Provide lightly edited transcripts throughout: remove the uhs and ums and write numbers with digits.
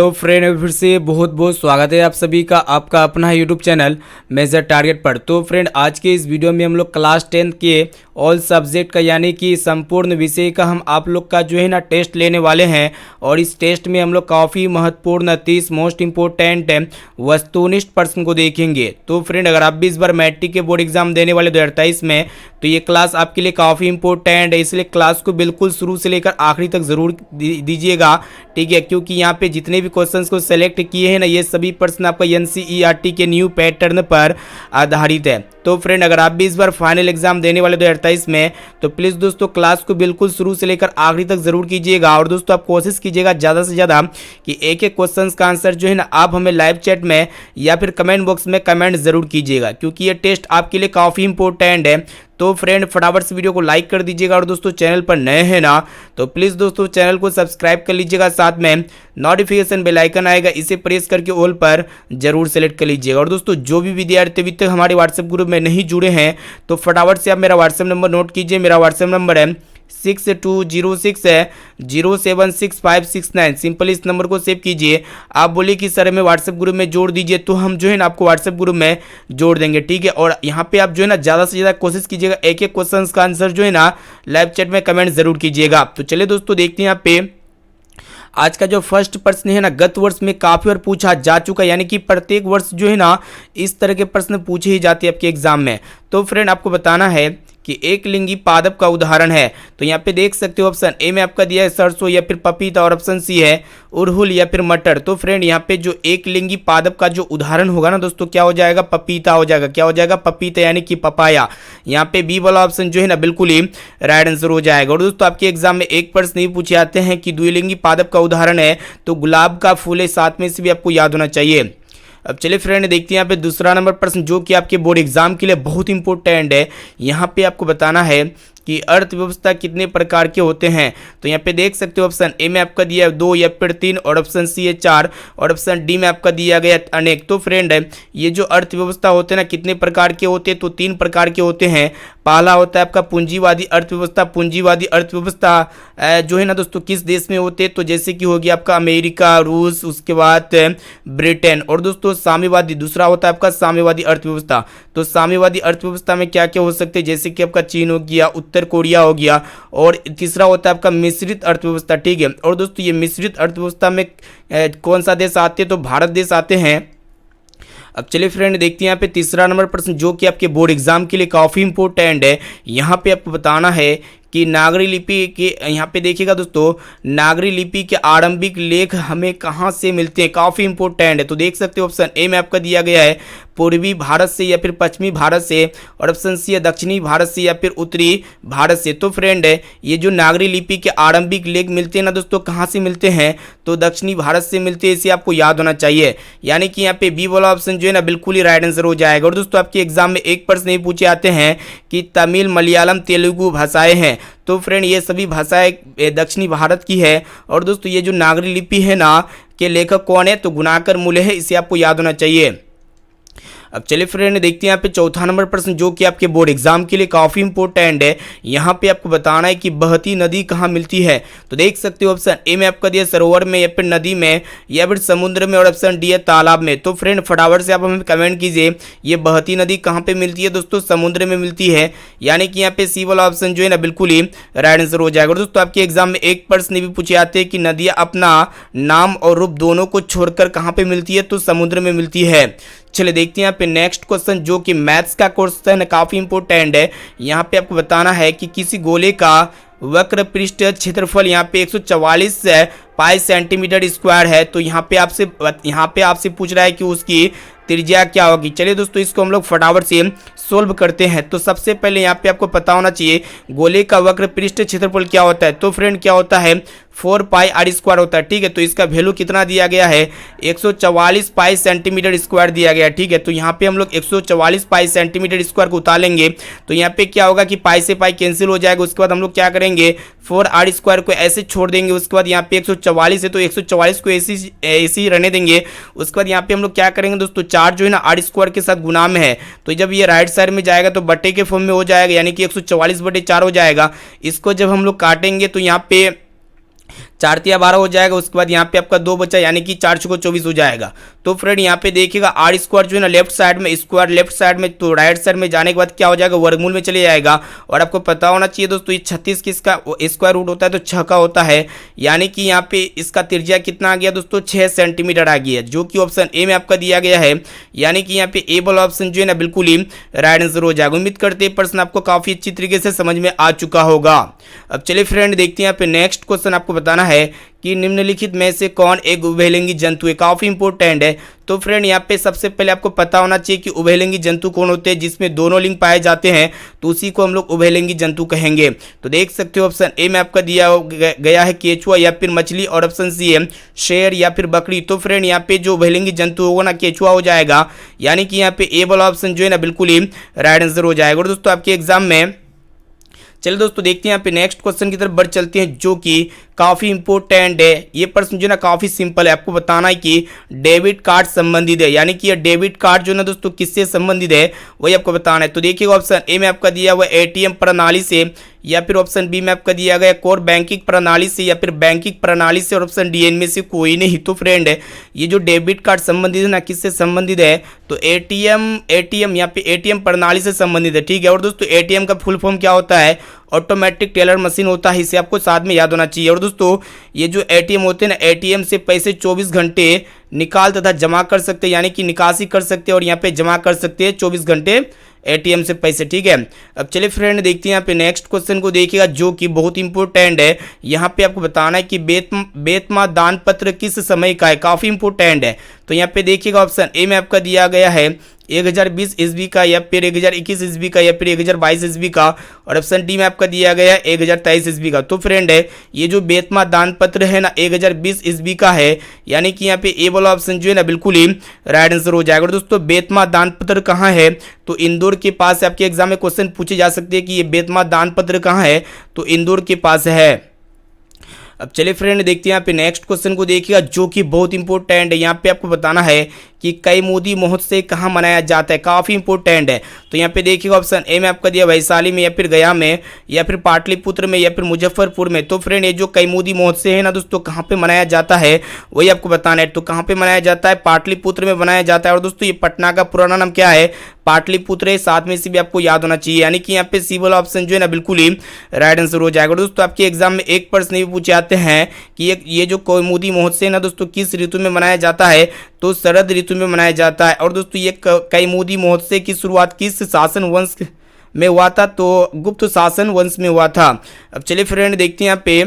तो फ्रेंड फिर से बहुत बहुत स्वागत है आप सभी का आपका अपना यूट्यूब चैनल मेजर टारगेट पर। तो फ्रेंड आज के इस वीडियो में हम लोग क्लास 10 के ऑल सब्जेक्ट का यानी कि संपूर्ण विषय का हम आप लोग का जो है ना टेस्ट लेने वाले हैं। और इस टेस्ट में हम लोग काफ़ी महत्वपूर्ण 30 मोस्ट इंपॉर्टेंट वस्तुनिष्ठ प्रश्न को देखेंगे। तो फ्रेंड अगर आप भी इस बार मैट्रिक के बोर्ड एग्जाम देने वाले 2023 में, तो ये क्लास आपके लिए काफ़ी इंपॉर्टेंट है, इसलिए क्लास को बिल्कुल शुरू से लेकर आखिरी तक ज़रूर दीजिएगा, ठीक है। क्योंकि यहाँ पे जितने भी क्वेश्चंस को सेलेक्ट किए हैं ना, ये सभी प्रश्न आपका एनसीईआरटी के न्यू पैटर्न पर आधारित है। तो फ्रेंड अगर आप भी इस बार फाइनल एग्जाम देने वाले 2023 में, तो प्लीज़ दोस्तों क्लास को बिल्कुल शुरू से लेकर आखिरी तक ज़रूर कीजिएगा। और दोस्तों आप कोशिश कीजिएगा ज़्यादा से ज़्यादा कि एक एक क्वेश्चन का आंसर जो है ना आप हमें लाइव चैट में या फिर कमेंट बॉक्स में कमेंट ज़रूर कीजिएगा, क्योंकि ये टेस्ट आपके लिए काफ़ी इंपॉर्टेंट है। तो फ्रेंड फटाफट से वीडियो को लाइक कर दीजिएगा। और दोस्तों चैनल पर नए हैं ना, तो प्लीज़ दोस्तों चैनल को सब्सक्राइब कर लीजिएगा, साथ में नोटिफिकेशन बेल आइकन आएगा, इसे प्रेस करके ऑल पर जरूर सेलेक्ट कर लीजिएगा। और दोस्तों जो भी विद्यार्थी अभी तक हमारे व्हाट्सएप ग्रुप में नहीं जुड़े हैं, तो फटाफट से आप मेरा व्हाट्सएप नंबर नोट कीजिए। मेरा व्हाट्सएप नंबर है 6206076569। सिंपल इस नंबर को सेव कीजिए। आप बोलिए कि सर हमें व्हाट्सएप ग्रुप में जोड़ दीजिए, तो हम जो है ना आपको व्हाट्सएप ग्रुप में जोड़ देंगे, ठीक है। और यहाँ पे आप जो है ना ज़्यादा से ज़्यादा कोशिश कीजिएगा एक एक क्वेश्चन का आंसर जो है ना लाइव चैट में कमेंट जरूर कीजिएगा। तो चलिए दोस्तों देखते हैं यहाँ पे आज का जो फर्स्ट प्रश्न है ना, गत वर्ष में काफ़ी बार पूछा जा चुका है, यानी कि प्रत्येक वर्ष जो है ना इस तरह के प्रश्न पूछे ही जाते हैं आपके एग्जाम में। तो फ्रेंड आपको बताना है कि एक लिंगी पादप का उदाहरण है। तो यहाँ पे देख सकते हो ऑप्शन ए में आपका दिया है सरसों या फिर पपीता, और ऑप्शन सी है उड़हुल या फिर मटर। तो फ्रेंड यहाँ पे जो एक लिंगी पादप का जो उदाहरण होगा ना दोस्तों, क्या हो जाएगा? पपीता हो जाएगा। क्या हो जाएगा? पपीता, यानी कि पपाया। यहाँ पे बी वाला ऑप्शन जो है ना बिल्कुल ही राइट आंसर हो जाएगा। और दोस्तों आपके एग्जाम में एक प्रश्न नहीं पूछे जाते हैं कि द्विलिंगी पादप का उदाहरण है, तो गुलाब का फूल है, साथ में से भी आपको याद होना चाहिए। अब चलिए फ्रेंड देखते हैं यहाँ पे दूसरा नंबर प्रश्न, जो कि आपके बोर्ड एग्जाम के लिए बहुत इंपॉर्टेंट है। यहाँ पे आपको बताना है कि अर्थव्यवस्था कितने प्रकार के होते हैं। तो यहाँ पे देख सकते हो ऑप्शन ए में आपका दिया है 2 या फिर 3, और ऑप्शन सी है 4, और ऑप्शन डी में आपका दिया गया अनेक। तो फ्रेंड ये जो अर्थव्यवस्था होते हैं ना कितने प्रकार के होते हैं, तो 3 प्रकार के होते हैं। पहला होता है आपका पूंजीवादी अर्थव्यवस्था। पूंजीवादी अर्थव्यवस्था जो है ना दोस्तों किस देश में होते हैं, तो जैसे कि हो गया आपका अमेरिका, रूस, उसके बाद ब्रिटेन। और दोस्तों साम्यवादी दूसरा होता है आपका साम्यवादी अर्थव्यवस्था। तो साम्यवादी अर्थव्यवस्था में क्या क्या हो सकते हैं, जैसे कि आपका चीन हो गया, उत्तर कोरिया हो गया, और तीसरा होता है आपका मिश्रित अर्थव्यवस्था, ठीक है। और दोस्तों ये मिश्रित अर्थव्यवस्था में कौन सा देश आते हैं, तो भारत देश आते हैं। अब चलिए फ्रेंड देखते हैं यहाँ पे तीसरा नंबर प्रश्न, जो कि आपके बोर्ड एग्जाम के लिए काफ़ी इंपॉर्टेंट है। यहाँ पे आपको बताना है कि नागरी लिपि के, यहाँ पे देखिएगा दोस्तों, नागरी लिपि के आरंभिक लेख हमें कहाँ से मिलते हैं, काफ़ी इंपॉर्टेंट है। तो देख सकते हो ऑप्शन ए में आपका दिया गया है पूर्वी भारत से या फिर पश्चिमी भारत से, और ऑप्शन सी है दक्षिणी भारत से या फिर उत्तरी भारत से। तो फ्रेंड ये जो नागरी लिपि के आरंभिक लेख मिलते हैं ना दोस्तों, कहाँ से मिलते हैं, तो दक्षिणी भारत से मिलते हैं, इसे आपको याद होना चाहिए। यानी कि यहाँ पे बी वाला ऑप्शन जो है ना बिल्कुल ही राइट आंसर हो जाएगा। और दोस्तों आपके एग्जाम में एक प्रश्न नहीं पूछे आते हैं कि तमिल, मलयालम, तेलुगु भाषाएं हैं। तो फ्रेंड ये सभी भाषाएं दक्षिणी भारत की है। और दोस्तों ये जो नागरी लिपि है ना के लेखक कौन है, तो गुणाकर मूल्य है, इसे आपको याद होना चाहिए। अब चलिए फ्रेंड देखते हैं यहाँ पे चौथा नंबर प्रश्न, जो कि आपके बोर्ड एग्जाम के लिए काफ़ी इंपॉर्टेंट है। यहाँ पे आपको बताना है कि बहती नदी कहाँ मिलती है। तो देख सकते हो ऑप्शन ए में आपका दिया सरोवर में, या फिर नदी में, या फिर समुद्र में, और ऑप्शन डी है तालाब में। तो फ्रेंड फटाफट से आप हमें कमेंट कीजिए, ये बहती नदी कहाँ पे मिलती है, दोस्तों समुद्र में मिलती है। यानी कि यहाँ पे सी वाला ऑप्शन जो है ना बिल्कुल ही राइट आंसर हो जाएगा। और दोस्तों आपके एग्जाम में एक प्रश्न भी पूछे जाते हैं कि नदियाँ अपना नाम और रूप दोनों को छोड़कर कहाँ पे मिलती है, तो समुद्र में मिलती है। चलिए देखते हैं यहाँ पे नेक्स्ट क्वेश्चन, जो कि मैथ्स का क्वेश्चन है, काफ़ी इंपॉर्टेंट है। यहाँ पे आपको बताना है कि किसी गोले का वक्र पृष्ठ क्षेत्रफल यहाँ पे 144 पाई सेंटीमीटर स्क्वायर है। तो यहाँ पे आपसे पूछ रहा है कि उसकी त्रिज्या क्या होगी। चलिए दोस्तों इसको हम लोग फटाफट से सोल्व करते हैं। तो सबसे पहले यहाँ पे आपको पता होना चाहिए गोले का वक्र पृष्ठ क्षेत्रफल क्या होता है। तो फ्रेंड क्या होता है, 4 पाई आर स्क्वायर होता है, ठीक है। तो इसका वैल्यू कितना दिया गया है, 144 पाई सेंटीमीटर स्क्वायर दिया गया है, ठीक है। तो यहाँ पे हम लोग 144 पाई सेंटीमीटर स्क्वायर को उतारेंगे, तो यहाँ पे क्या होगा कि पाई से पाई कैंसिल हो जाएगा। उसके बाद हम लोग क्या करेंगे, 4 आर स्क्वायर को ऐसे छोड़ देंगे। उसके बाद यहाँ पे 144 है, तो 144 को ऐसे ही रहने देंगे। उसके बाद यहाँ पे हम लोग क्या करेंगे दोस्तों, 4 जो है ना आर स्क्वायर के साथ गुना में है, तो जब ये राइट साइड में जाएगा तो बटे के फॉर्म में हो जाएगा, यानी कि 144/4 हो जाएगा। इसको जब हम लोग काटेंगे तो यहाँ पे 4 तिया 12 हो जाएगा। उसके बाद यहाँ पे आपका 2 बचा यानी कि 4 चौको 24 हो जाएगा। तो फ्रेंड यहाँ पे देखिएगा आर स्क्वायर जो है ना लेफ्ट साइड में, स्क्वायर लेफ्ट साइड में, तो राइट साइड में जाने के बाद क्या हो जाएगा, वर्गमूल में चले जाएगा। और आपको पता होना चाहिए दोस्तों, ये 36 किसका स्क्वायर रूट होता है, तो 6 का होता है। यानी कि यहाँ पे इसका त्रिज्या कितना आ गया दोस्तों, 6 सेंटीमीटर आ गया, जो कि ऑप्शन ए में आपका दिया गया है। यानी कि यहाँ पे ए वाला ऑप्शन जो है ना बिल्कुल ही राइट आंसर हो जाएगा। उम्मीद करते हैं प्रश्न आपको काफी अच्छी तरीके से समझ में आ चुका होगा। अब चलिए फ्रेंड देखते हैं यहाँ पे नेक्स्ट क्वेश्चन। आपको बताना है कि निम्नलिखित में से कौन एक उभयलिंगी जंतु है, काफी इंपॉर्टेंट है। तो फ्रेंड यहाँ पे सबसे पहले आपको पता होना चाहिए कि उभयलिंगी जंतु कौन होते हैं, जिसमें दोनों लिंग पाए जाते हैं, तो उसी को हम लोग उभयलिंगी जंतु कहेंगे। तो देख सकते हो ऑप्शन ए में आपका दिया गया है केचुआ या फिर मछली, और ऑप्शन सी है शेर या फिर बकरी। तो फ्रेंड यहाँ पे जो उभयलिंगी जंतु होगा ना केचुआ हो जाएगा। यानी कि यहाँ पे ए वाला ऑप्शन जो है ना बिल्कुल ही राइट आंसर हो जाएगा। और दोस्तों आपके एग्जाम में चलिए दोस्तों देखते हैं यहाँ पे नेक्स्ट क्वेश्चन की तरफ बढ़ चलते हैं, जो कि काफी इंपॉर्टेंट है। ये प्रश्न जो ना काफी सिंपल है। आपको बताना है कि डेबिट कार्ड संबंधित है, यानी कि ये डेबिट कार्ड जो ना दोस्तों किससे संबंधित है वही आपको बताना है। तो देखिएगा ऑप्शन ए में आपका दिया हुआ एटीएम प्रणाली से, या फिर ऑप्शन बी में आपका दिया गया कोर बैंकिंग प्रणाली से, या फिर बैंकिंग प्रणाली से, और ऑप्शन डी इनमें से कोई नहीं। तो फ्रेंड ये जो डेबिट कार्ड संबंधित है ना किससे संबंधित है, तो एटीएम यहाँ पे एटीएम प्रणाली से संबंधित है, ठीक है। और दोस्तों एटीएम का फुल फॉर्म क्या होता है, ऑटोमेटिक टेलर मशीन होता है, इसे आपको साथ में याद होना चाहिए। और दोस्तों ये जो एटीएम होते हैं ना, एटीएम से पैसे 24 घंटे निकाल तथा जमा कर सकते हैं, यानी कि निकासी कर सकते हैं और यहाँ पे जमा कर सकते हैं 24 घंटे एटीएम से पैसे, ठीक है। अब चलिए फ्रेंड देखते हैं यहाँ पे नेक्स्ट क्वेश्चन को देखिएगा, जो कि बहुत इंपॉर्टेंट है। यहाँ पे आपको बताना है कि बेतमा दान पत्र किस समय का है, काफी इंपॉर्टेंट है। तो यहाँ पे देखिएगा ऑप्शन ए में आपका दिया गया है 1020 ईस्वी का, या फिर 1021 ईस्वी का, या फिर 1022 ईस्वी का, और ऑप्शन डी में आपका दिया गया है 1023 ईस्वी का। तो फ्रेंड ये जो बेतमा दान पत्र है ना 1020 ईस्वी का है, यानी कि यहाँ पे ए वाला ऑप्शन जो है ना बिल्कुल ही राइट आंसर हो जाएगा। और दोस्तों बेतमा दान पत्र कहाँ है, तो इंदौर के पास। आपके एग्जाम में क्वेश्चन पूछे जा सकते हैं कि ये बेतमा दान पत्र कहाँ है, तो इंदौर के पास है। अब चलिए फ्रेंड देखते हैं यहाँ पे नेक्स्ट क्वेश्चन को देखिएगा, जो कि बहुत इंपॉर्टेंट है। यहाँ पे आपको बताना है कि कैमूदी महोत्सव कहाँ मनाया जाता है, काफी इंपॉर्टेंट है। तो यहाँ पे देखिएगा ऑप्शन ए में आपका दिया वैशाली में, या फिर गया में, या फिर पाटलिपुत्र में, या फिर मुजफ्फरपुर में। तो फ्रेंड ये जो कैमूदी महोत्सव है ना दोस्तों कहाँ पे मनाया जाता है वही आपको बताना है। तो कहाँ पे मनाया जाता है, पाटलिपुत्र में मनाया जाता है। और दोस्तों ये पटना का पुराना नाम क्या है, पाटलिपुत्र है, साथ में से भी आपको याद होना चाहिए। यानी कि यहाँ पे सी वाला ऑप्शन जो है ना बिल्कुल ही राइट आंसर हो जाएगा। दोस्तों आपके एग्जाम में एक प्रश्न भी पूछे जाते हैं कि ये जो कैमूदी महोत्सव है ना दोस्तों किस ऋतु में मनाया जाता है, तो शरद ऋतु में मनाया जाता है। और दोस्तों ये कैमूदी महोत्सव की शुरुआत किस शासन वंश में हुआ था, तो गुप्त शासन वंश में हुआ था। अब चलिए फ्रेंड देखते हैं यहाँ पे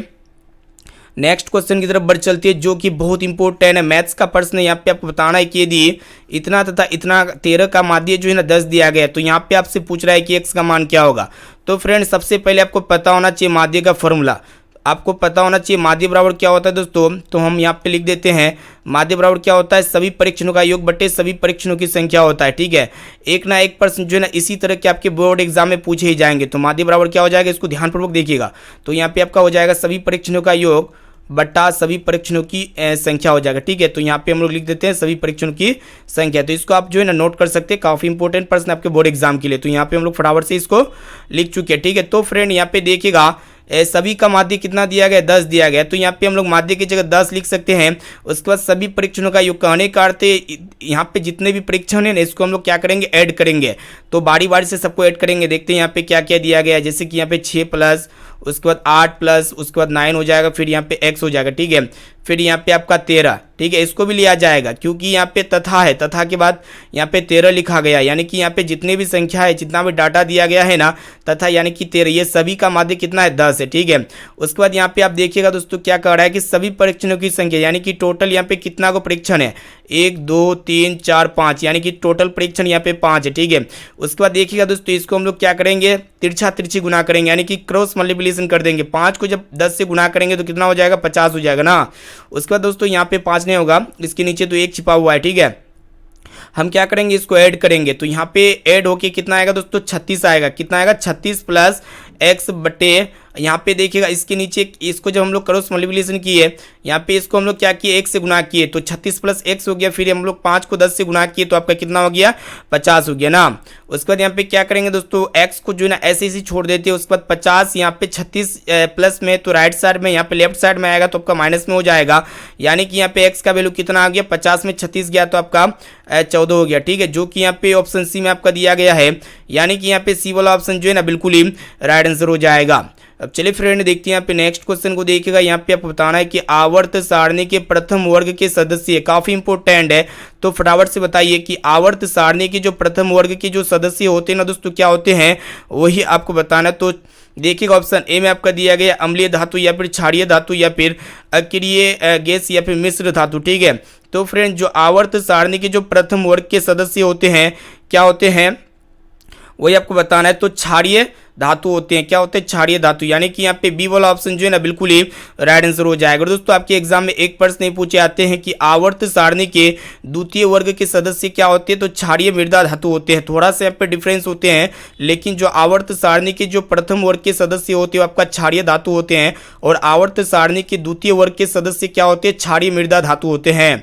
नेक्स्ट क्वेश्चन की तरफ बढ़ चलती है, जो कि बहुत इंपॉर्टेंट है। मैथ्स का प्रश्न है। यहाँ पे आपको बताना है कि यदि इतना तथा इतना 13 का माध्य जो है ना 10 दिया गया, तो यहाँ पे आपसे पूछ रहा है कि x का मान क्या होगा। तो फ्रेंड सबसे पहले आपको पता होना चाहिए माध्य का फॉर्मूला, आपको पता होना चाहिए माध्य बराबर क्या होता है दोस्तों। तो हम यहाँ पे लिख देते हैं माध्य बराबर क्या होता है, सभी परीक्षणों का योग बटे सभी परीक्षणों की संख्या होता है, ठीक है। एक ना एक प्रश्न जो है ना इसी तरह के आपके बोर्ड एग्जाम में पूछे ही जाएंगे। तो माध्य बराबर क्या हो जाएगा, इसको ध्यानपूर्वक देखिएगा। तो यहाँ पे आपका हो जाएगा सभी परीक्षणों का योग बटा सभी परीक्षणों की संख्या हो जाएगा, ठीक है। तो यहाँ पे हम लोग लिख देते हैं सभी परीक्षणों की संख्या। तो इसको आप जो है ना नोट कर सकते हैं, काफी इंपॉर्टेंट प्रश्न आपके बोर्ड एग्जाम के लिए। तो यहाँ पे हम लोग फटाफट से इसको लिख चुके हैं, ठीक है। तो फ्रेंड यहाँ पे देखिएगा सभी का माध्य कितना दिया गया, 10 दिया गया। तो यहाँ पे हम लोग माध्य की जगह 10 लिख सकते हैं। उसके बाद सभी परीक्षणों का योग कहने का अर्थ यहाँ पे जितने भी परीक्षण है ना इसको हम लोग क्या करेंगे, ऐड करेंगे। तो बारी बारी से सबको ऐड करेंगे। देखते हैं यहाँ पे क्या क्या दिया गया है, जैसे कि यहाँ पे 6 प्लस, उसके बाद 8 प्लस, उसके बाद 9 हो जाएगा, फिर यहाँ पे x हो जाएगा, ठीक है। फिर यहाँ पे आपका 13, ठीक है, इसको भी लिया जाएगा क्योंकि यहाँ पे तथा है, तथा के बाद यहाँ पे 13 लिखा गया। यानी कि यहाँ पे जितने भी संख्या है, जितना भी डाटा दिया गया है ना, तथा यानी कि 13, ये सभी का माध्य कितना है, 10 है, ठीक है। उसके बाद यहाँ पे आप देखिएगा दोस्तों क्या कह रहा है कि सभी परीक्षणों की संख्या, यानी कि टोटल यहाँ पे कितना को परीक्षण है, 1 2 3 4 5, यानी कि टोटल परीक्षण यहाँ पे 5 है, ठीक है। उसके बाद देखिएगा दोस्तों इसको हम लोग क्या करेंगे, तिरछा तिरछी गुना करेंगे, यानी कि क्रॉस मल्टीप्लिकेशन कर देंगे। 5 को जब 10 से गुना करेंगे तो कितना हो जाएगा, 50 हो जाएगा ना। उसके बाद दोस्तों यहाँ पे 5 नहीं होगा, इसके नीचे तो 1 छिपा हुआ है, ठीक है। हम क्या करेंगे, इसको ऐड करेंगे। तो यहाँ पे ऐड होके कितना आएगा दोस्तों, 36 आएगा। कितना आएगा, 36 प्लस x बटे यहाँ पे देखिएगा इसके नीचे इसको जब हम लोग क्रॉस मल्टीप्लिकेशन किए, यहाँ पे इसको हम लोग क्या किए 1 से गुना किए तो 36 + x हो गया। फिर हम लोग 5 को 10 से गुना किए तो आपका कितना हो गया 50 हो गया ना। उसके बाद यहाँ पे क्या करेंगे दोस्तों, x को जो है ना ऐसे ही छोड़ देते हैं। उसके बाद 50 यहाँ पे 36 प्लस में तो राइट साइड में, यहाँ पे लेफ्ट साइड में आएगा तो आपका माइनस में हो जाएगा। यानी कि यहाँ पे x का वैल्यू कितना आ गया 50 में 36 गया तो आपका 14 हो गया। ठीक है, जो कि यहाँ पे ऑप्शन सी में आपका दिया गया है। यानी कि यहाँ पे सी वाला ऑप्शन जो है ना बिल्कुल ही राइट आंसर हो जाएगा। अब चलिए फ्रेंड देखते हैं यहाँ पे नेक्स्ट क्वेश्चन को देखिएगा। यहाँ पे आपको बताना है कि आवर्त सारणी के प्रथम वर्ग के सदस्य, काफी इंपॉर्टेंट है तो फटाफट से बताइए कि आवर्त सारणी के जो प्रथम वर्ग के जो सदस्य होते हैं ना दोस्तों क्या होते हैं, वही आपको बताना है। तो देखिएगा ऑप्शन ए में आपका दिया गया अम्लीय धातु या फिर क्षारीय धातु या फिर अक्रिय गैस या फिर मिश्र धातु। ठीक है, तो फ्रेंड जो आवर्त सारणी के जो प्रथम वर्ग के सदस्य होते हैं क्या होते हैं, वही आपको बताना है। तो क्षारीय धातु होते हैं, क्या होते हैं क्षारीय धातु। यानी कि यहाँ पे बी वाला ऑप्शन जो है ना बिल्कुल ही राइट आंसर हो जाएगा। दोस्तों आपके एग्जाम में एक प्रश्न नहीं पूछे आते हैं कि आवर्त सारणी के द्वितीय वर्ग के सदस्य क्या होते हैं, तो क्षारीय मृदा धातु होते हैं। थोड़ा सा यहाँ पे डिफरेंस होते हैं, लेकिन जो आवर्त सारणी के जो प्रथम वर्ग के सदस्य होते हैं वो आपका क्षारीय धातु होते हैं, और आवर्त सारणी के द्वितीय वर्ग के सदस्य क्या होते हैं क्षारीय मृदा धातु होते हैं।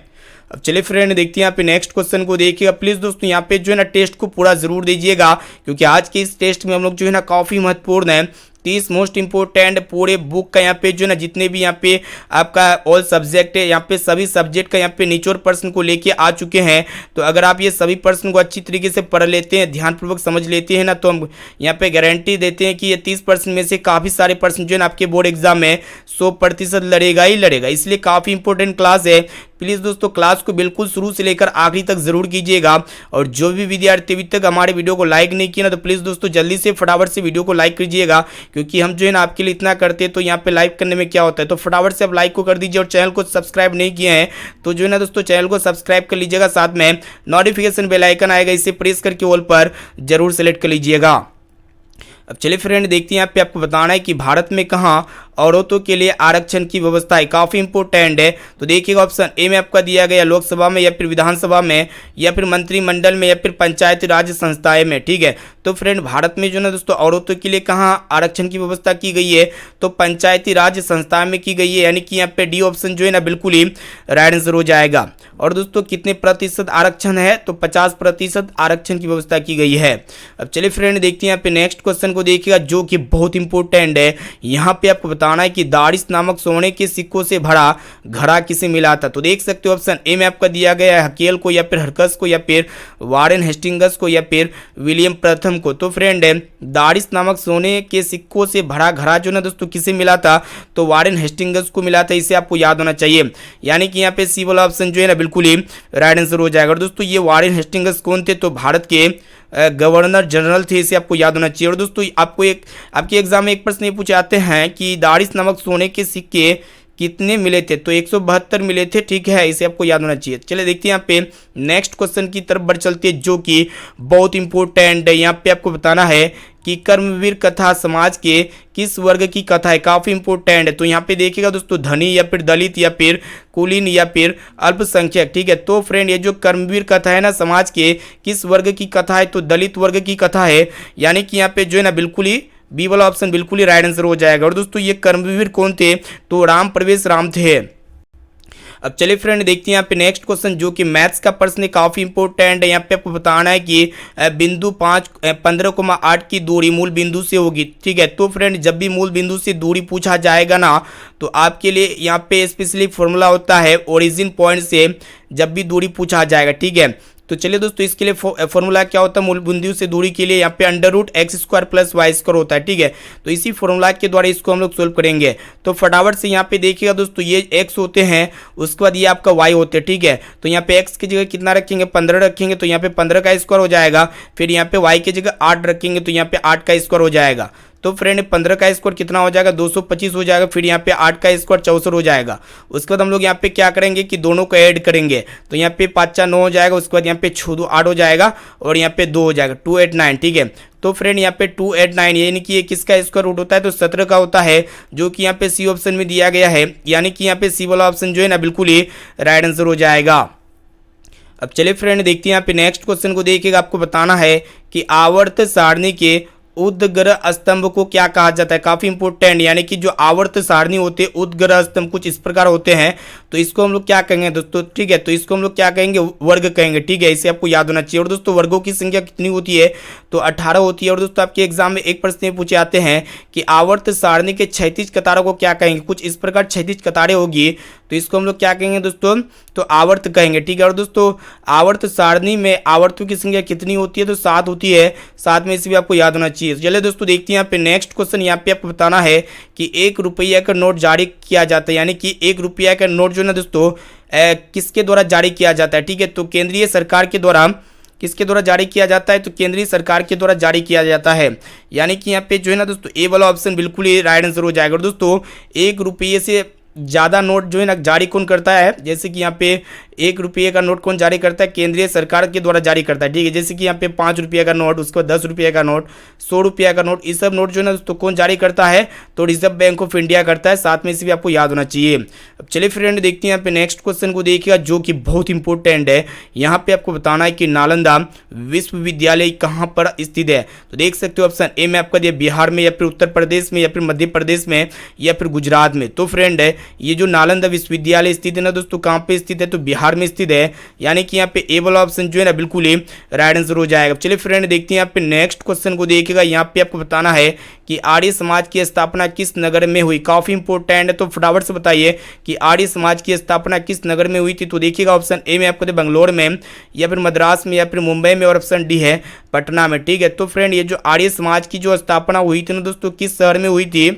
अब चलिए फ्रेंड देखते हैं यहाँ पे नेक्स्ट क्वेश्चन को देखिएगा। प्लीज दोस्तों यहाँ पे जो है ना टेस्ट को पूरा जरूर दीजिएगा, क्योंकि आज के इस टेस्ट में हम लोग जो है ना काफी महत्वपूर्ण है 30 मोस्ट इंपोर्टेंट पूरे बुक का यहाँ पे जो है ना जितने भी यहाँ पे आपका ऑल सब्जेक्ट है, यहाँ पे सभी सब्जेक्ट का यहाँ पे निचोड़ प्रश्न को लेके आ चुके हैं। तो अगर आप ये सभी प्रश्न को अच्छी तरीके से पढ़ लेते हैं, ध्यानपूर्वक समझ लेते हैं ना, तो हम यहाँ पे गारंटी देते हैं कि ये 30% में से काफ़ी सारे प्रश्न जो है ना आपके बोर्ड एग्जाम में 100% लड़ेगा ही लड़ेगा। इसलिए काफ़ी इंपॉर्टेंट क्लास है। प्लीज़ दोस्तों क्लास को बिल्कुल शुरू से लेकर आखिरी तक जरूर कीजिएगा, और जो भी विद्यार्थी अभी तक हमारे वीडियो को लाइक नहीं किया ना, तो प्लीज़ दोस्तों जल्दी से फटाफट से वीडियो को लाइक कीजिएगा, क्योंकि हम जो है ना आपके लिए इतना करते हैं तो यहाँ पे लाइक करने में क्या होता है। तो फटाफट से आप लाइक को कर दीजिए, और चैनल को सब्सक्राइब नहीं किए हैं तो जो है ना दोस्तों चैनल को सब्सक्राइब कर लीजिएगा। साथ में नोटिफिकेशन बेल आइकन आएगा, इसे प्रेस करके ऑल पर जरूर सेलेक्ट कर लीजिएगा। अब चलिए फ्रेंड देखते हैं यहाँ पे आपको बताना है कि भारत में कहाँ औरतों के लिए आरक्षण की व्यवस्था है, काफ़ी इंपॉर्टेंट है। तो देखिएगा ऑप्शन ए में आपका दिया गया लोकसभा में या फिर विधानसभा में या फिर मंत्रिमंडल में या फिर पंचायती राज संस्थाएं में। ठीक है, तो फ्रेंड भारत में जो ना दोस्तों औरतों के लिए कहाँ आरक्षण की व्यवस्था की गई है, तो पंचायती राज संस्थाएं में की गई है। यानी कि यहाँ पे डी ऑप्शन जो है ना बिल्कुल ही राइट आंसर हो जाएगा। और दोस्तों कितने प्रतिशत आरक्षण है, तो 50% आरक्षण की व्यवस्था की गई है। अब चलिए फ्रेंड देखते हैं यहाँ पे नेक्स्ट क्वेश्चन को देखिएगा, जो कि बहुत इंपॉर्टेंट है। यहाँ पे आपको बताना है कि दारिश नामक सोने के सिक्कों से भरा घड़ा किसे मिला था। तो देख सकते हो ऑप्शन ए में आपका दिया गया है हकेल को या फिर हरकस को या फिर वारेन हेस्टिंगस को या फिर विलियम प्रथम को। तो फ्रेंड दारिश नामक सोने के सिक्कों से भरा घड़ा जो ना दोस्तों किसे मिला था, तो वारेन हेस्टिंगस को मिला था। इसे आपको याद होना चाहिए। यानी कि यहाँ पे सी वाला ऑप्शन जो है ना बिल्कुल ही राइट आंसर हो जाएगा। और दोस्तों ये वारेन हेस्टिंगस कौन थे, तो भारत के गवर्नर जनरल थे। इसे आपको याद होना चाहिए। और दोस्तों आपको एक आपके एग्जाम में एक प्रश्न ये पूछे आते हैं कि दारिश नामक सोने के सिक्के कितने मिले थे, तो 172 मिले थे। ठीक है, इसे आपको याद होना चाहिए। चलिए देखते हैं यहाँ पे नेक्स्ट क्वेश्चन की तरफ बढ़ चलते हैं, जो कि बहुत इंपॉर्टेंट है। यहाँ पे आपको बताना है कि कर्मवीर कथा समाज के किस वर्ग की कथा है, काफी इंपॉर्टेंट है। तो यहाँ पे देखिएगा दोस्तों धनी या फिर दलित या फिर कुलीन या फिर अल्पसंख्यक। ठीक है, तो फ्रेंड ये जो कर्मवीर कथा है ना समाज के किस वर्ग की कथा है, तो दलित वर्ग की कथा है। यानी कि यहाँ पे जो है ना बिल्कुल ही बी वाला ऑप्शन बिल्कुल ही राइट आंसर हो जाएगा। और दोस्तों ये कर्मवीर कौन थे, तो राम प्रवेश राम थे। अब चलिए फ्रेंड देखते हैं यहाँ पे नेक्स्ट क्वेश्चन, जो कि मैथ्स का प्रश्न है, काफी इंपॉर्टेंट है। यहाँ पे आपको बताना है कि बिंदु 15,8 की दूरी मूल बिंदु से होगी। ठीक है, तो फ्रेंड जब भी मूल बिंदु से दूरी पूछा जाएगा ना, तो आपके लिए यहाँ पे स्पेशली फॉर्मूला होता है ओरिजिन पॉइंट से जब भी दूरी पूछा जाएगा। ठीक है, तो चलिए दोस्तों इसके लिए फॉर्मूला क्या होता है, मूल बिंदु से दूरी के लिए यहाँ पे √x² + y² होता है। ठीक है, तो इसी फॉर्मूला के द्वारा इसको हम लोग सोल्व करेंगे। तो फटाफट से यहाँ पे देखिएगा दोस्तों, ये x होते हैं, उसके बाद ये आपका y होते हैं। ठीक है, तो यहाँ पे x की जगह कितना रखेंगे, 15 रखेंगे, तो यहाँ पे 15 का स्क्वायर हो जाएगा। फिर यहाँ पे y की जगह 8 रखेंगे, तो यहाँ पे 8 का स्क्वायर हो जाएगा। तो फ्रेंड 15 का स्क्वायर कितना हो जाएगा, 225 हो जाएगा। फिर यहाँ पे 8 का स्क्वायर 64 हो जाएगा। उसके बाद हम लोग यहाँ पे क्या करेंगे कि दोनों को ऐड करेंगे, तो यहाँ पे 5 9 हो जाएगा। उसके बाद यहाँ पे 6 8 हो जाएगा, और यहाँ पे 2 हो जाएगा, 289। ठीक है, तो फ्रेंड यहाँ पे 289 यानी कि ये किसका स्क्वायर रूट होता है, तो 17 का होता है, जो कि यहाँ पे सी ऑप्शन में दिया गया है। यानी कि यहाँ पे सी वाला ऑप्शन जो है ना बिल्कुल ही राइट आंसर हो जाएगा। अब चलिए फ्रेंड देखते हैं यहाँ पे नेक्स्ट क्वेश्चन को देखिएगा। आपको बताना है कि आवर्त सारणी के उद्ग्रह स्तंभ को क्या कहा जाता है? काफी इंपोर्टेंट, यानी कि जो आवर्त सारणी होते हैं उद्ग्रह स्तंभ कुछ इस प्रकार होते हैं, तो इसको हम लोग क्या कहेंगे दोस्तों? ठीक है, तो इसको हम लोग क्या कहेंगे? वर्ग कहेंगे। ठीक है, इसे आपको याद होना चाहिए। और दोस्तों वर्गों की संख्या कितनी होती है? तो 18 होती है। और दोस्तों आपके एग्जाम में एक प्रश्न पूछे आते हैं कि आवर्त सारणी के क्षैतिज कतारों को क्या कहेंगे? कुछ इस प्रकार क्षैतिज कतारें होगी, तो इसको हम लोग क्या कहेंगे दोस्तों? तो आवर्त कहेंगे। ठीक है, और दोस्तों आवर्त सारणी में आवर्तों की संख्या कितनी होती है? तो 7 होती है। 7 में इसे भी आपको याद होना चाहिए। चलिए दोस्तों देखते हैं यहाँ पे नेक्स्ट क्वेश्चन। यहाँ पे आपको बताना है कि 1 रुपया का नोट जारी किया जाता है, यानी कि 1 रुपया का नोट जो है ना दोस्तों किसके द्वारा जारी किया जाता है? ठीक है, तो केंद्रीय सरकार के द्वारा किसके द्वारा जारी किया जाता है? तो केंद्रीय सरकार के द्वारा जारी किया जाता है। यानी कि यहाँ पे जो है ना दोस्तों ए वाला ऑप्शन बिल्कुल ही राइट आंसर हो जाएगा। और दोस्तों 1 रुपये से ज़्यादा नोट जो है ना जारी कौन करता है? जैसे कि यहाँ पे 1 रुपये का नोट कौन जारी करता है? केंद्रीय सरकार के द्वारा जारी करता है। ठीक है, जैसे कि यहाँ पे 5 रुपये का नोट, उसके बाद 10 रुपये का नोट, 100 रुपये का नोट, ये सब नोट जो है ना दोस्तों कौन जारी करता है? तो रिजर्व बैंक ऑफ इंडिया करता है। साथ में इसे भी आपको याद होना चाहिए। अब चलिए फ्रेंड देखते हैं यहाँ पे नेक्स्ट क्वेश्चन को देखिएगा, जो कि बहुत इंपॉर्टेंट है। यहाँ पे आपको बताना है कि नालंदा विश्वविद्यालय कहाँ पर स्थित है? तो देख सकते हो ऑप्शन ए में आपका दिया बिहार में, या फिर उत्तर प्रदेश में, या फिर मध्य प्रदेश में, या फिर गुजरात में। तो फ्रेंड है ये जो नालंदा विश्वविद्यालय स्थित है ना दोस्तों, कहाँ पे स्थित है? तो बिहार में स्थित है। यानी कि यहाँ पे ए वाला ऑप्शन जो है ना बिल्कुल ही राइट आंसर हो जाएगा। चलिए फ्रेंड देखते हैं यहाँ पे नेक्स्ट क्वेश्चन को देखिएगा। यहाँ पे आपको बताना है कि आर्य समाज की स्थापना किस नगर में हुई? काफी इंपॉर्टेंट है, तो फटाफट से बताइए कि आर्य समाज की स्थापना किस नगर में हुई थी? तो देखिएगा ऑप्शन ए में आपको बंगलोर में, या फिर मद्रास में, या फिर मुंबई में, और ऑप्शन डी है पटना में। ठीक है, तो फ्रेंड ये जो आर्य समाज की जो स्थापना हुई थी ना दोस्तों किस शहर में हुई थी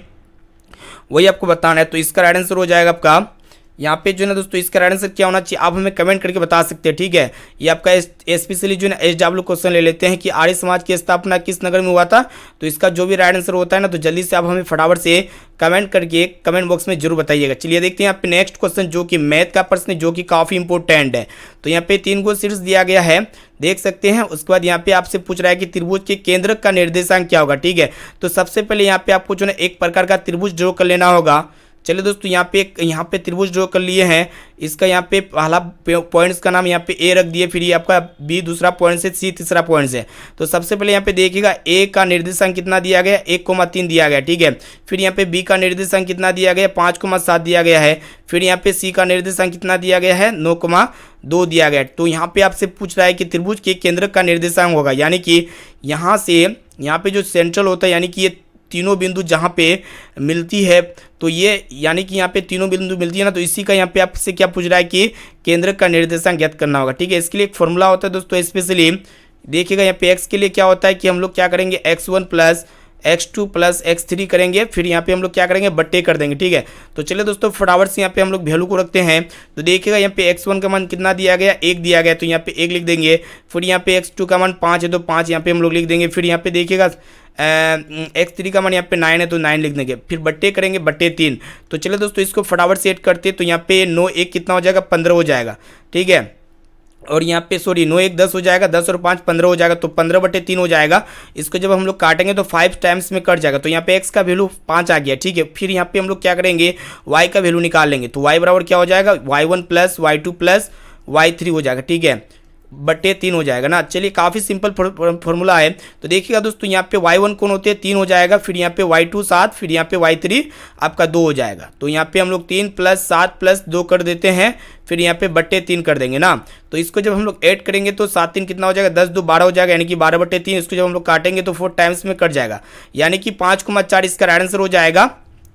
वही आपको बताना है। तो इसका राइट आंसर हो जाएगा आपका यहाँ पे जो है ना दोस्तों, इसका राइट आंसर क्या होना चाहिए आप हमें कमेंट करके बता सकते हैं। ठीक है, ये आपका स्पेशली जो है ना SW क्वेश्चन ले लेते हैं कि आर्य समाज की स्थापना किस नगर में हुआ था। तो इसका जो भी राइट आंसर होता है ना, तो जल्दी से आप हमें फटाफट से कमेंट करके कमेंट बॉक्स में जरूर बताइएगा। चलिए देखते हैं यहाँ पे नेक्स्ट क्वेश्चन, जो कि मैथ का प्रश्न है, जो कि काफी इंपॉर्टेंट है। तो यहाँ पे 3 को शीर्ष दिया गया है, देख सकते हैं। उसके बाद यहाँ पे आपसे पूछ रहा है कि त्रिभुज के केंद्रक का निर्देशांक क्या होगा? ठीक है, तो सबसे पहले यहाँ पे आपको जो है एक प्रकार का त्रिभुज ड्रॉ कर लेना होगा। चलिए दोस्तों यहाँ पे त्रिभुज ड्रॉ कर लिए हैं। इसका यहाँ पे पहला पॉइंट्स का नाम यहाँ पे ए रख दिए, फिर ये आपका बी दूसरा पॉइंट से, सी तीसरा पॉइंट से। तो सबसे पहले यहाँ पे देखिएगा ए का निर्देशांक कितना दिया गया? 1,3 दिया गया। ठीक है, फिर यहाँ पे बी का निर्देशांक कितना दिया गया? 5,7 दिया गया है। फिर यहाँ पे सी का निर्देशांक कितना दिया गया है? 9,2 दिया गया। तो यहाँ पे आपसे पूछ रहा है कि त्रिभुज के केंद्र का निर्देशांक होगा, यानी कि यहाँ से यहाँ पे जो सेंट्रल होता है, यानी कि ये तीनों बिंदु जहाँ पे मिलती है, तो ये यानी कि यहाँ पे तीनों बिंदु मिलती है ना, तो इसी का यहाँ पे आपसे क्या पूछ रहा है कि केंद्र का निर्देशांक ज्ञात करना होगा। ठीक है, इसके लिए एक फॉर्मूला होता है दोस्तों, स्पेशली देखिएगा यहाँ पे x के लिए क्या होता है कि हम लोग क्या करेंगे x1 plus x2 plus x3 करेंगे, फिर यहाँ पे हम लोग क्या करेंगे बट्टे कर देंगे। ठीक है, तो चलिए दोस्तों फटाफट से यहाँ पे हम लोग वैल्यू को रखते हैं। तो देखिएगा यहाँ पे x1 का मान कितना दिया गया? 1 दिया गया, तो यहाँ पे 1 लिख देंगे। फिर यहाँ पे x2 का मान 5 है, तो 5 यहाँ पे हम लोग लिख देंगे। फिर यहाँ पे देखिएगा x3 का मान यहाँ पे 9 है, तो 9 लिख देंगे। फिर बट्टे करेंगे, बट्टे 3। तो चलिए दोस्तों इसको फटाफट से ऐड करते हैं। तो यहाँ पे 9 1 कितना हो जाएगा? 15 हो जाएगा। ठीक है, और यहाँ पे सॉरी 9 1 10 हो जाएगा, 10 और 5 15 हो जाएगा, तो 15/3 हो जाएगा। इसको जब हम लोग काटेंगे तो 5 टाइम्स में कट जाएगा। तो यहाँ पे x का वैल्यू 5 आ गया। ठीक है, फिर यहाँ पे हम लोग क्या करेंगे y का वैल्यू निकाल लेंगे। तो y बराबर क्या हो जाएगा? y1 plus y2 plus y3 हो जाएगा। ठीक है, बट्टे 3 हो जाएगा ना। चलिए काफ़ी सिंपल फॉर्मूला है। तो देखिएगा दोस्तों यहाँ पे y1 कौन होते हैं? 3 हो जाएगा। फिर यहाँ पे y2 7, फिर यहाँ पे y3 आपका 2 हो जाएगा। तो यहाँ पे हम लोग 3 प्लस 7 प्लस 2 कर देते हैं, फिर यहाँ पे बट्टे 3 कर देंगे ना। तो इसको जब हम लोग ऐड करेंगे तो 7 3 कितना हो जाएगा? 10 2 12 हो जाएगा, यानी कि 12/3। इसको जब हम लोग काटेंगे तो 4 टाइम्स में कट जाएगा, यानी कि 5,4 इसका राइट आंसर हो जाएगा।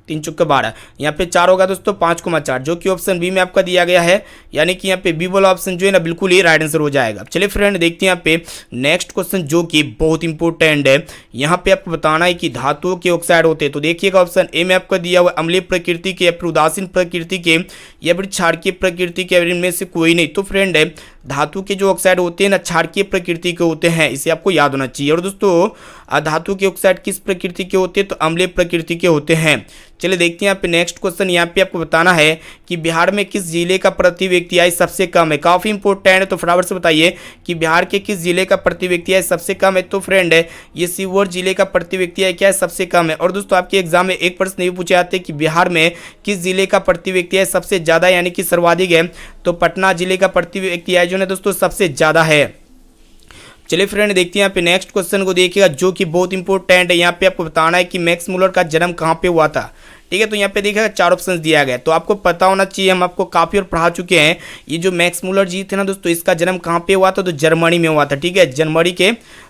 3 चौके 12, यहाँ पे 4 होगा दोस्तों 5,4, जो कि ऑप्शन बी में आपका दिया गया है। यानी कि यहाँ पे बी वाला ऑप्शन जो है ना बिल्कुल ही राइट आंसर हो जाएगा। चलिए फ्रेंड देखते हैं यहाँ पे नेक्स्ट क्वेश्चन, जो कि बहुत इंपॉर्टेंट है। यहाँ पे आपको बताना है कि धातुओं के ऑक्साइड होते हैं। तो देखिएगा ऑप्शन ए में आपका दिया हुआ अम्लीय प्रकृति के, या फिर उदासीन प्रकृति के, या फिर क्षारकीय प्रकृति के, इनमें से कोई नहीं। तो फ्रेंड है धातु के जो ऑक्साइड होते हैं ना क्षारकीय प्रकृति के होते हैं, इसे आपको याद होना चाहिए। और दोस्तों धातु के ऑक्साइड किस प्रकृति के होते हैं? तो अम्लीय प्रकृति के होते हैं। चलिए देखते हैं यहाँ पे नेक्स्ट क्वेश्चन। यहाँ पे आपको बताना है कि बिहार में किस जिले का प्रति व्यक्ति आय सबसे कम है? काफी इंपॉर्टेंट है, तो फटाफट से बताइए कि बिहार के किस जिले का प्रति व्यक्ति आय सबसे कम है? तो फ्रेंड है ये सीहोर जिले का प्रति व्यक्ति आय क्या है? सबसे कम है। और दोस्तों आपके एग्जाम में एक प्रश्न ये पूछे जाते हैं कि बिहार में किस जिले का प्रति व्यक्ति आय सबसे ज्यादा यानी कि सर्वाधिक है? तो पटना जिले का प्रति व्यक्ति आय जो है दोस्तों सबसे ज्यादा है। चलिए फ्रेंड देखते हैं यहाँ पे नेक्स्ट क्वेश्चन को देखिएगा, जो कि बहुत इंपॉर्टेंट है। यहाँ पे आपको बताना है कि मैक्स मुलर का जन्म कहाँ पे हुआ था। ठीक है, तो यहाँ पे देखिएगा 4 ऑप्शन दिया गया है, तो आपको पता होना चाहिए, हम आपको काफ़ी और पढ़ा चुके हैं। ये जो मैक्स मुलर जी थे ना दोस्तों, इसका जन्म कहाँ पे हुआ था, तो जर्मनी में हुआ था। ठीक है,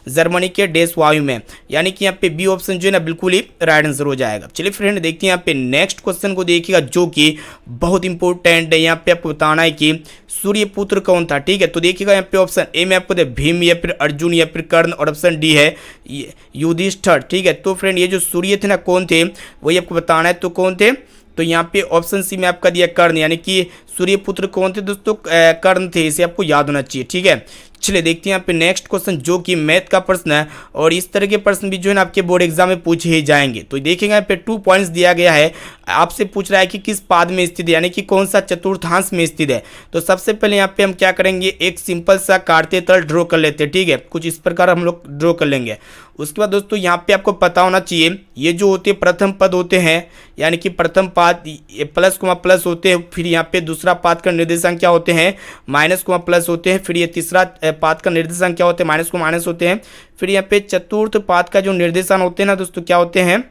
जर्मनी के डेस वायु में, यानी कि यहाँ पे बी ऑप्शन जो है ना बिल्कुल ही राइट आंसर हो जाएगा। चलिए फ्रेंड देखते हैं यहाँ पे नेक्स्ट क्वेश्चन को देखिएगा, जो कि बहुत इंपॉर्टेंट है। यहाँ पे आपको बताना है कि सूर्यपुत्र कौन था। ठीक है, तो देखिएगा यहाँ पे ऑप्शन ए में आपको दे भीम या फिर अर्जुन या फिर कर्ण, और ऑप्शन डी है युधिष्ठिर। ठीक है, तो फ्रेंड ये जो सूर्य थे ना कौन थे, वही आपको बताना है। तो कौन थे, तो यहाँ पे ऑप्शन सी में आपका दिया कर्ण, यानी कि सूर्यपुत्र कौन थे दोस्तों, कर्ण थे। इसे आपको याद होना चाहिए। ठीक है, चलिए देखते हैं यहाँ पे नेक्स्ट क्वेश्चन, जो कि मैथ का प्रश्न है, और इस तरह के प्रश्न भी जो है ना आपके बोर्ड एग्जाम में पूछे ही जाएंगे। तो देखिएगा यहाँ पे 2 पॉइंट्स दिया गया है, आपसे पूछ रहा है कि किस पाद में स्थित है, यानी कि कौन सा चतुर्थांश में स्थित है। तो सबसे पहले यहाँ पे हम क्या करेंगे, एक सिंपल सा काटते तल ड्रॉ कर लेते हैं। ठीक है, कुछ इस प्रकार हम लोग ड्रॉ कर लेंगे। उसके बाद दोस्तों यहाँ पे आपको पता होना चाहिए, ये जो होते हैं प्रथम पद होते हैं, यानी कि प्रथम पाद प्लस कोमा प्लस होते हैं, फिर यहाँ पे दूसरा पाद का निर्देशांक क्या होते हैं, माइनस कोमा प्लस होते हैं, फिर ये तीसरा पाद का निर्देशांक क्या होते हैं, माइनस को माइनस होते हैं, फिर यहाँ पे चतुर्थ पाद का जो निर्देशांक होते हैं ना दोस्तों, क्या होते हैं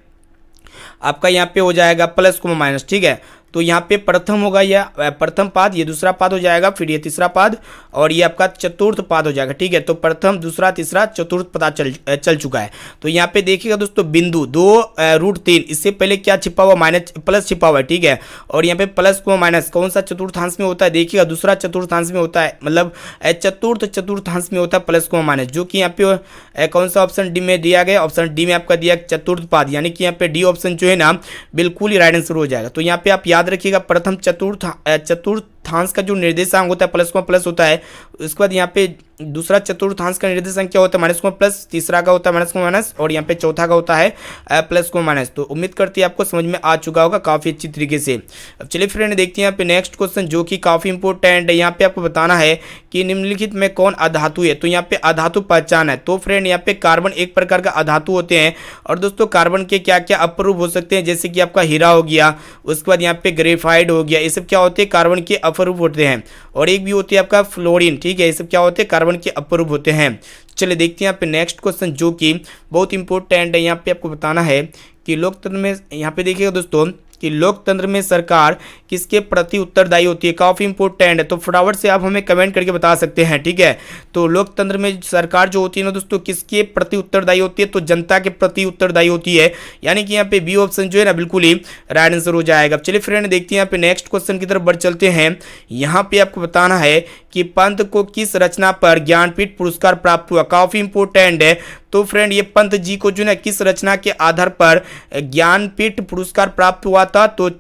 आपका, यहाँ पे हो जाएगा प्लस को माइनस। ठीक है, तो यहाँ पे प्रथम होगा या प्रथम पाद, ये दूसरा पाद हो जाएगा, फिर ये तीसरा पाद, और ये आपका चतुर्थ पाद हो जाएगा। ठीक है, तो प्रथम दूसरा तीसरा चतुर्थ पता चल चुका है। तो यहाँ पे देखिएगा दोस्तों, बिंदु 2√3, इससे पहले क्या छिपा हुआ, माइनस प्लस छिपा हुआ है। ठीक है, और यहाँ पे प्लस को माइनस कौन सा चतुर्थांश में होता है, देखिएगा दूसरा चतुर्थांश में होता है, मतलब चतुर्थांश में होता है प्लस को माइनस, जो कि यहाँ पे कौन सा ऑप्शन डी में दिया गया, ऑप्शन डी में आपका दिया चतुर्थ पाद, यानी कि यहाँ पे डी ऑप्शन जो है ना बिल्कुल ही राइट आंसर हो जाएगा। तो यहाँ पे आप याद रखिएगा, प्रथम चतुर्थांश का जो निर्देशांक होता है प्लस को प्लस होता है। उसके बाद यहाँ पे दूसरा चतुर्थांश का निर्देशांक क्या होता है, माइनस को प्लस, तीसरा का होता है माइनस को माइनस, और यहाँ पे चौथा का होता है प्लस को माइनस। तो उम्मीद करती है आपको समझ में आ चुका होगा काफ़ी अच्छी तरीके से। अब चलिए फ्रेंड देखते हैं यहाँ पे नेक्स्ट क्वेश्चन, जो कि काफ़ी इंपॉर्टेंट है। यहाँ पे आपको बताना है कि निम्नलिखित में कौन अधातु है। तो यहाँ पे अधातु पहचान है। तो फ्रेंड यहाँ पे कार्बन एक प्रकार का अधातु होते हैं, और दोस्तों कार्बन के क्या क्या अपरूप हो सकते हैं, जैसे कि आपका हीरा हो गया, उसके बाद यहाँ पे ग्रेफाइट हो गया, ये सब क्या होते हैं, कार्बन के अपरूप होते हैं। और एक भी होती है आपका फ्लोरीन। ठीक है, ये सब क्या होते हैं, कार्बन के अपरूप होते हैं। चलिए देखते हैं यहाँ पे नेक्स्ट क्वेश्चन, जो कि बहुत इंपॉर्टेंट है। यहाँ पे आपको बताना है कि लोकतंत्र में, यहाँ पे देखिएगा दोस्तों, कि लोकतंत्र में सरकार किसके प्रति उत्तरदायी होती है, काफ़ी इंपॉर्टेंट है। तो फटाफट से आप हमें कमेंट करके बता सकते हैं। ठीक है, तो लोकतंत्र में सरकार जो होती है ना दोस्तों, किसके प्रति उत्तरदायी होती है, तो जनता के प्रति उत्तरदायी होती है, यानी कि यहाँ पे बी ऑप्शन जो है ना बिल्कुल ही राइट आंसर हो जाएगा। चलिए फ्रेंड देखते हैं यहाँ पे नेक्स्ट क्वेश्चन की तरफ बढ़ चलते हैं। यहाँ पे आपको बताना है कि पंत को किस रचना पर ज्ञानपीठ पुरस्कार प्राप्त हुआ, काफ़ी इंपॉर्टेंट है। तो फ्रेंड ये पंत जी को जो है किस रचना के आधार पर ज्ञानपीठ पुरस्कार प्राप्त हुआ था, तो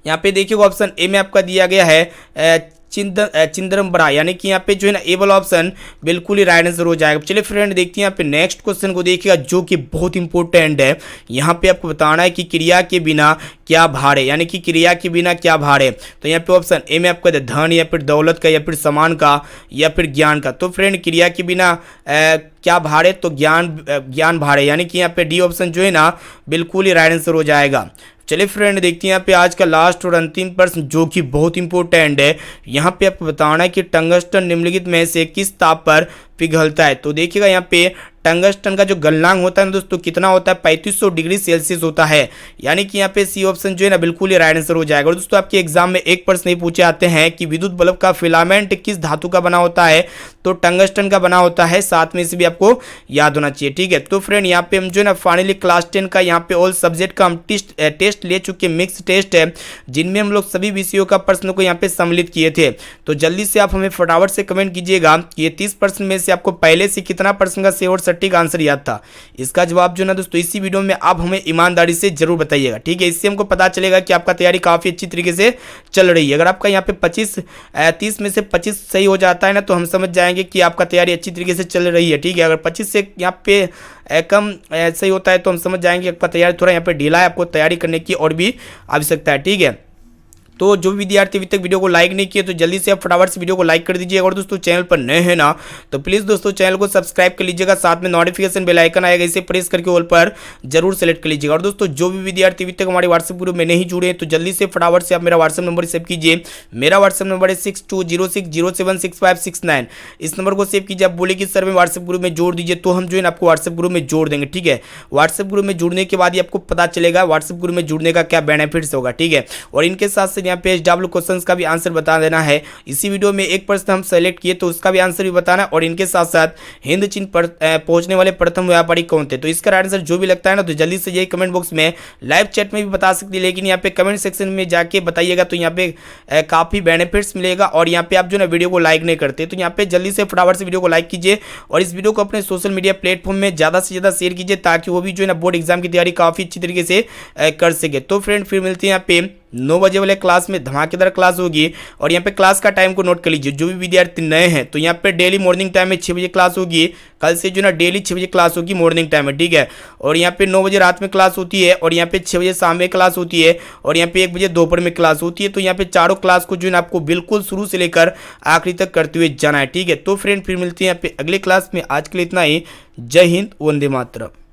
यहाँ पे देखिए ऑप्शन ए में आपका दिया गया है चिदंबरम, यानी कि यहाँ पे जो है ना ए वाला ऑप्शन बिल्कुल ही राइट आंसर हो जाएगा। चलिए फ्रेंड देखते हैं यहाँ पे नेक्स्ट क्वेश्चन को देखिएगा, जो कि बहुत इंपॉर्टेंट है। यहाँ पे आपको बताना है कि क्रिया के बिना क्या भार है, यानी कि क्रिया के बिना क्या भार है। तो यहाँ पे ऑप्शन ए में आपका धन या फिर दौलत का या फिर सामान का या फिर ज्ञान का। तो फ्रेंड क्रिया के बिना क्या भार है, तो ज्ञान भार है, यानी कि यहाँ पे डी ऑप्शन जो है ना बिल्कुल ही राइट आंसर हो जाएगा। चलिए फ्रेंड देखते हैं यहाँ पे आज का लास्ट और अंतिम प्रश्न, जो कि बहुत इंपॉर्टेंट है। यहाँ पे आपको बताना है कि टंगस्टन निम्नलिखित में से किस ताप पर पिघलता है। तो देखिएगा यहाँ पे टंगस्टन का जो गलनांक होता है ना दोस्तों, कितना होता है, 3500 डिग्री सेल्सियस होता है, यानी कि यहाँ पे सी ऑप्शन जो है ना बिल्कुल ही राइट आंसर हो जाएगा। और दोस्तों आपके एग्जाम में एक प्रश्न नहीं पूछे आते हैं कि विद्युत बल्ब का फिलामेंट किस धातु का बना होता है, तो टंगस्टन का बना होता है। साथ में इसे भी आपको याद होना चाहिए। ठीक है, तो फ्रेंड यहाँ पे हम जो है ना फाइनली क्लास 10 का यहाँ पे ऑल सब्जेक्ट का हम टेस्ट ले चुके, मिक्स टेस्ट है, जिनमें हम लोग सभी विषयों का प्रश्न को यहाँ पे सम्मिलित किए थे। तो जल्दी से आप हमें फटाफट से कमेंट कीजिएगा कि ये 30 प्रश्न में से आपको पहले से कितना प्रश्न का सही और सटीक आंसर याद था। इसका जवाब जो ना दोस्तों इसी वीडियो में आप हमें ईमानदारी से जरूर बताइएगा। ठीक है, इससे हमको पता चलेगा कि आपका तैयारी काफ़ी अच्छी तरीके से चल रही है। अगर आपका यहाँ पे 30 में से 25 सही हो जाता है ना, तो हम समझ जाएंगे कि आपका तैयारी अच्छी तरीके से चल रही है। ठीक है, अगर 25 से यहाँ पे कम सही होता है, तो हम समझ जाएंगे आपका तैयारी थोड़ा यहाँ पे ढीला है, आपको तैयारी करने की और भी आवश्यकता है। ठीक है, तो जो भी विद्यार्थी अभी तक वीडियो को लाइक नहीं किए तो जल्दी से आप फटाफट से वीडियो को लाइक कर दीजिए। और दोस्तों चैनल पर नए हैं ना तो प्लीज़ दोस्तों चैनल को सब्सक्राइब कर लीजिएगा, साथ में नोटिफिकेशन बेल आइकन आएगा, इसे प्रेस करके ऑल पर जरूर सेलेक्ट कर लीजिएगा। और दोस्तों जो भी विद्यार्थी अभी तक हमारे व्हाट्सएप ग्रुप में नहीं जुड़े हैं तो जल्दी से फटाफट से आप मेरा व्हाट्सएप नंबर सेव कीजिए। मेरा व्हाट्सएप नंबर है 6206076569। इस नंबर को सेव कीजिए। आप बोले कि सर मैं व्हाट्सएप ग्रुप में जोड़ दीजिए तो हम जो है ना आपको व्हाट्सएप ग्रुप में जोड़ देंगे, ठीक है। व्हाट्सएप ग्रुप में जुड़ने के बाद ही आपको पता चलेगा व्हाट्सएप ग्रुप में जुड़ने का क्या बेनिफिट्स होगा, ठीक है। और इनके साथ साथ यहाँ पे SW क्वेश्चंस का भी आंसर बता देना है। इसी वीडियो में एक प्रश्न हम सेलेक्ट किए तो उसका भी आंसर भी बताना है। और इनके साथ साथ हिंद चीन पर पहुंचने वाले प्रथम व्यापारी कौन थे, तो इसका आंसर जो भी लगता है ना तो जल्दी से यही कमेंट बॉक्स में लाइव चैट में भी बता सकती है, लेकिन यहाँ पे कमेंट सेक्शन में जाके बताइएगा तो यहाँ पे काफी बेनिफिट्स मिलेगा। और यहाँ पे आप जो ना वीडियो को लाइक नहीं करते तो यहाँ पे जल्दी से फटाफट से वीडियो को लाइक कीजिए और इस वीडियो को अपने सोशल मीडिया प्लेटफॉर्म में ज़्यादा से ज़्यादा शेयर कीजिए ताकि वो भी जो है ना बोर्ड एग्जाम की तैयारी काफ़ी अच्छी तरीके से कर सके। तो फ्रेंड फिर मिलते हैं यहाँ पे 9 बजे वाले क्लास में, धमाकेदार क्लास होगी। और यहाँ पे क्लास का टाइम को नोट कर लीजिए, जो भी विद्यार्थी नए हैं तो यहाँ पे डेली मॉर्निंग टाइम में 6 बजे क्लास होगी। कल से जो ना डेली 6 बजे क्लास होगी मॉर्निंग टाइम में, ठीक है। और यहाँ पे 9 बजे रात में क्लास होती है और यहाँ पे 6 बजे शाम में क्लास होती है और यहाँ पे 1 बजे दोपहर में क्लास होती है। तो यहाँ पे चारों क्लास को जो है ना आपको बिल्कुल शुरू से लेकर आखिरी तक करते हुए जाना है, ठीक है। तो फ्रेंड फिर मिलते हैं यहाँ पे अगले क्लास में। आज के लिए इतना ही। जय हिंद, वंदे मातरम।